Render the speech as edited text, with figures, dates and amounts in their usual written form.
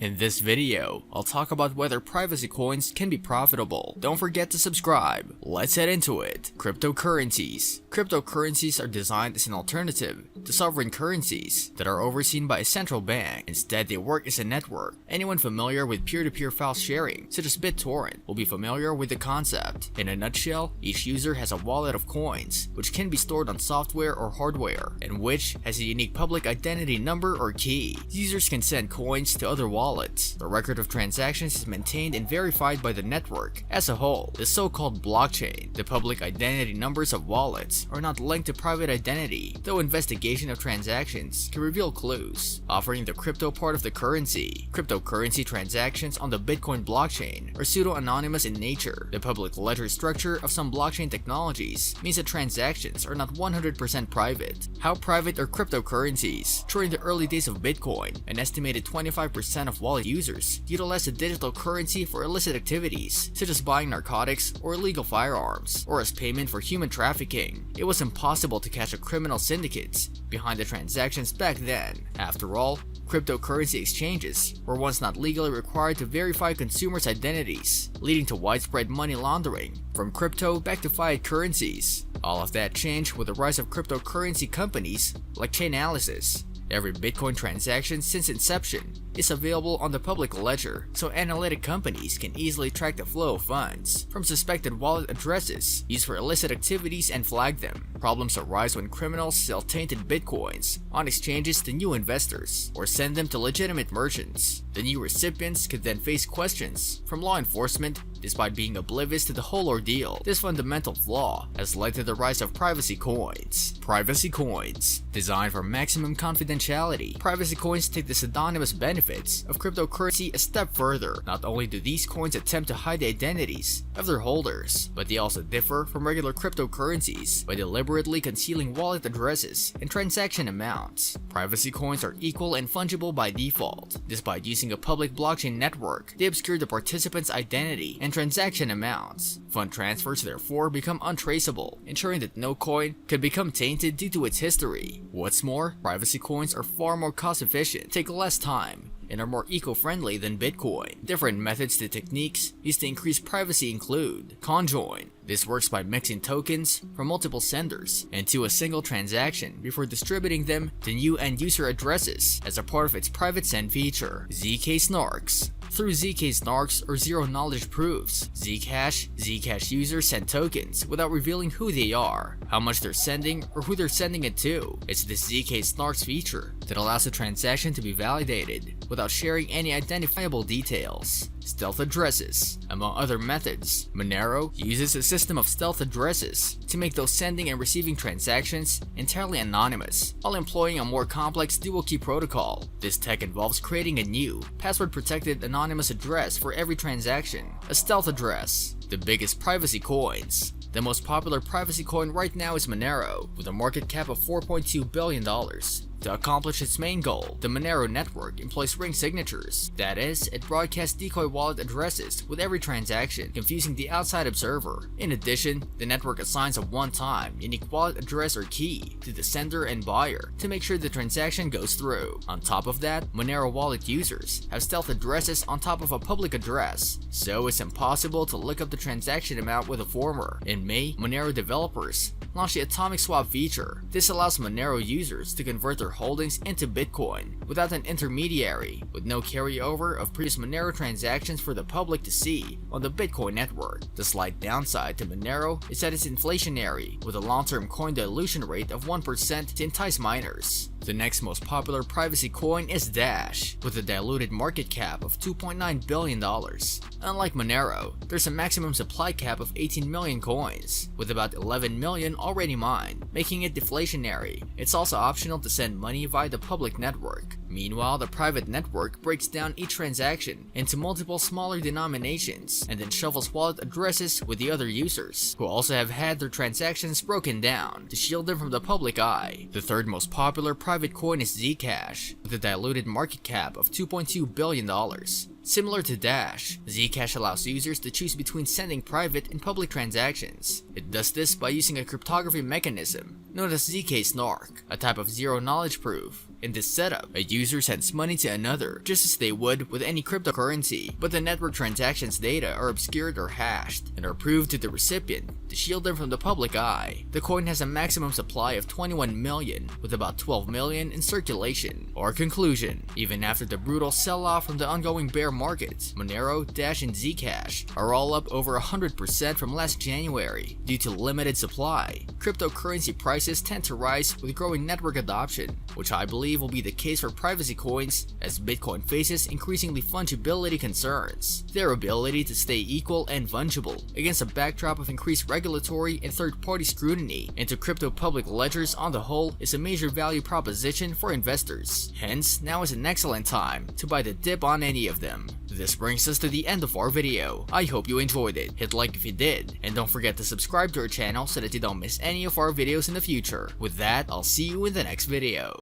In this video, I'll talk about whether privacy coins can be profitable. Don't forget to subscribe. Let's head into it. Cryptocurrencies. Cryptocurrencies are designed as an alternative to sovereign currencies that are overseen by a central bank. Instead, they work as a network. Anyone familiar with peer-to-peer file sharing, such as BitTorrent, will be familiar with the concept. In a nutshell, each user has a wallet of coins, which can be stored on software or hardware, and which has a unique public identity number or key. Users can send coins to other wallets. The record of transactions is maintained and verified by the network as a whole, the so-called blockchain. The public identity numbers of wallets are not linked to private identity, though investigation of transactions can reveal clues, offering the crypto part of the currency. Cryptocurrency transactions on the Bitcoin blockchain are pseudo-anonymous in nature. The public ledger structure of some blockchain technologies means that transactions are not 100% private. How private are cryptocurrencies? During the early days of Bitcoin, an estimated 25% of wallet users utilize the digital currency for illicit activities, such as buying narcotics or illegal firearms, or as payment for human trafficking. It was impossible to catch a criminal syndicates behind the transactions back then. After all, cryptocurrency exchanges were once not legally required to verify consumers' identities, leading to widespread money laundering from crypto back to fiat currencies. All of that changed with the rise of cryptocurrency companies like Chainalysis. Every Bitcoin transaction since inception is available on the public ledger, so analytic companies can easily track the flow of funds from suspected wallet addresses used for illicit activities and flag them. Problems arise when criminals sell tainted Bitcoins on exchanges to new investors or send them to legitimate merchants. The new recipients could then face questions from law enforcement despite being oblivious to the whole ordeal. This fundamental flaw has led to the rise of privacy coins. Privacy coins. Designed for maximum confidentiality, privacy coins take the pseudonymous benefits of cryptocurrency a step further. Not only do these coins attempt to hide the identities of their holders, but they also differ from regular cryptocurrencies by deliberately concealing wallet addresses and transaction amounts. Privacy coins are equal and fungible by default. Despite using a public blockchain network, they obscure the participant's identity and transaction amounts. Fund transfers therefore become untraceable, ensuring that no coin could become tainted due to its history. What's more, privacy coins are far more cost efficient, take less time, and are more eco-friendly than Bitcoin. Different methods to techniques used to increase privacy include conjoin. This works by mixing tokens from multiple senders into a single transaction before distributing them to new end-user addresses as a part of its private send feature. ZK snarks. Through ZK snarks or zero-knowledge proofs, Zcash users send tokens without revealing who they are, how much they're sending, or who they're sending it to. It's this ZK snarks feature that allows the transaction to be validated without sharing any identifiable details. Stealth addresses. Among other methods, Monero uses a system of stealth addresses to make those sending and receiving transactions entirely anonymous, while employing a more complex dual key protocol. This tech involves creating a new, password-protected anonymous address for every transaction, a stealth address. The biggest privacy coins. The most popular privacy coin right now is Monero, with a market cap of $4.2 billion. To accomplish its main goal, the Monero network employs ring signatures. That is, it broadcasts decoy wallet addresses with every transaction, confusing the outside observer. In addition, the network assigns a one-time, unique wallet address or key to the sender and buyer to make sure the transaction goes through. On top of that, Monero wallet users have stealth addresses on top of a public address, so it's impossible to look up the transaction amount with a former. In May, Monero developers launched the Atomic Swap feature. This allows Monero users to convert their holdings into Bitcoin without an intermediary, with no carryover of previous Monero transactions for the public to see on the Bitcoin network. The slight downside to Monero is that it's inflationary, with a long-term coin dilution rate of 1% to entice miners. The next most popular privacy coin is Dash, with a diluted market cap of $2.9 billion. Unlike Monero, there's a maximum supply cap of 18 million coins, with about 11 million already mined, making it deflationary. It's also optional to send money via the public network. Meanwhile, the private network breaks down each transaction into multiple smaller denominations and then shuffles wallet addresses with the other users, who also have had their transactions broken down to shield them from the public eye. The third most popular private coin is Zcash, with a diluted market cap of $2.2 billion. Similar to Dash, Zcash allows users to choose between sending private and public transactions. It does this by using a cryptography mechanism known as ZK snark, a type of zero-knowledge proof. In this setup, a user sends money to another just as they would with any cryptocurrency, but the network transactions data are obscured or hashed and are proved to the recipient to shield them from the public eye. The coin has a maximum supply of 21 million, with about 12 million in circulation. Our conclusion: even after the brutal sell-off from the ongoing bear market, Monero, Dash, and Zcash are all up over 100% from last January due to limited supply. Cryptocurrency prices tend to rise with growing network adoption, which I believe will be the case for privacy coins as Bitcoin faces increasingly fungibility concerns. Their ability to stay equal and fungible against a backdrop of increased regulatory and third-party scrutiny into crypto public ledgers on the whole is a major value proposition for investors. Hence, now is an excellent time to buy the dip on any of them. This brings us to the end of our video. I hope you enjoyed it. Hit like if you did, and don't forget to subscribe to our channel so that you don't miss any of our videos in the future. With that, I'll see you in the next video.